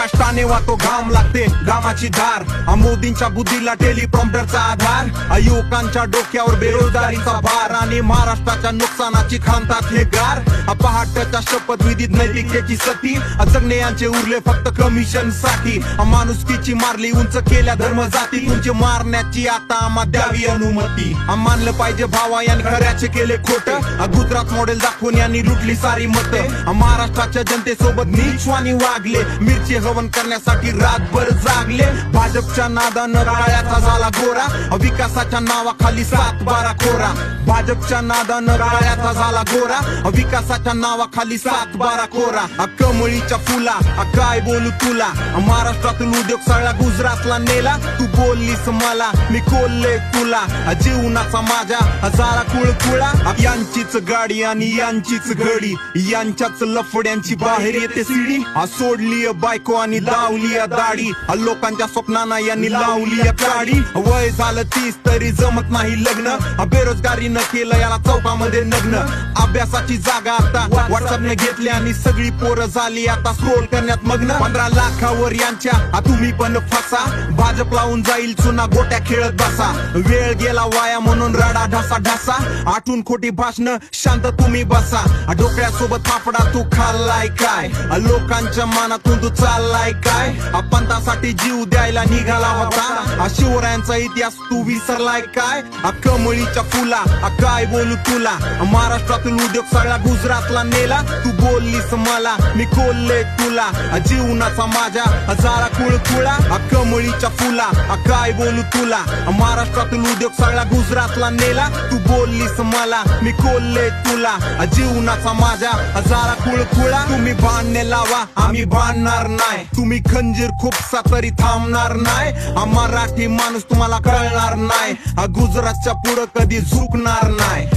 कष्टाने वाहतो घाम लागते घामाची धार मोदींच्या बुद्धीला टेलिप्रॉम्प्टरचा आधार युवकांच्या डोक्यावर बेरोजगारीचा भार आणि महाराष्ट्राच्या नुकसानाची खांतात हे गार पहाटच्या शपथविधीत नैतिकतेची सती जगणे यांचे उरले फक्त कमिशन साठी माणुसकीची मारली उंच केल्या धर्म जाती तुमचे मारण्याची आता आम्हा द्यावी अनुमती मानलं पाहिजे भावा यांनी खऱ्याचे केले खोट गुजरात मॉडेल दाखवून यांनी लुटली सारी मत महाराष्ट्राच्या जनतेसोबत नीचवानी वागले मिरची हवन करण्यासाठी रातभर जागले भाजपच्या नादानं काळ्याचा झाला गोरा विकासाच्या नावाखाली 7-12 खोरा भाजपच्या नादानं काळ्याचा झाला गोरा विकासाच्या नावाखाली 7-12 खोरा कमळीच्या फुला काय बोलू तुला महाराष्ट्रातील उद्योग सगळा गुजरातला नेला तू बोललीस मला मी कोल्हे तुला जीवनाचा माझ्या झाला कुळकुळा यांचीच गाडी आणि यांचीच घडी यांच्याच लफड्यांची बाहेर येते सिडी सोडली बायको आणि लावली दाढी लोकांच्या स्वप्नांना यांनी लावली काडी वय झालं 30 तरी जमत नाही लग्न बेरोजगारीनं केलं याला चौकामध्ये नग्न अभ्यासाची जागा आता व्हॉट्सअपने घेतली आणि सगळी पोरं झाली आता स्क्रोल करण्यात मग्न 15 लाखावर यांच्या तुम्ही पण फसा भाजप लावून जाईल चुना गोट्या खेळत बसा वेळ गेला वाया म्हणून रडा ढासा ढासा आठून खोटी भाषण शांत तुम्ही बसा डोक्यासोबत फाफडा तू खाल्लाय काय लोकांच्या मनातून तू चाललाय काय पंथासाठी जीव द्यायला निघाला होता शिवरायांचा इतिहास तू विसरलाय काय कमळीच्या फुला काय बोलू तुला महाराष्ट्रातील उद्योग सगळा गुजरातला नेला तू बोललीस मला मी कोल्हे तुला जीवनाचा माझ्या झाला कुळकुळा कमळीच्या फुला काय बोलू तुला महाराष्ट्रातील उद्योग सगळा गुजरातला नेला तू बोललीस मला मी कोल्हे तुला जीवनाचा माझ्या झाला कुळकुळा तुम्ही बांधणे लावा आम्ही बांधणार नाही तुम्ही खंजीर खूपसा तरी थांबणार नाही मराठी माणूस तुम्हाला कळणार नाही गुजरातच्या पुढं कधी झुकणार नाही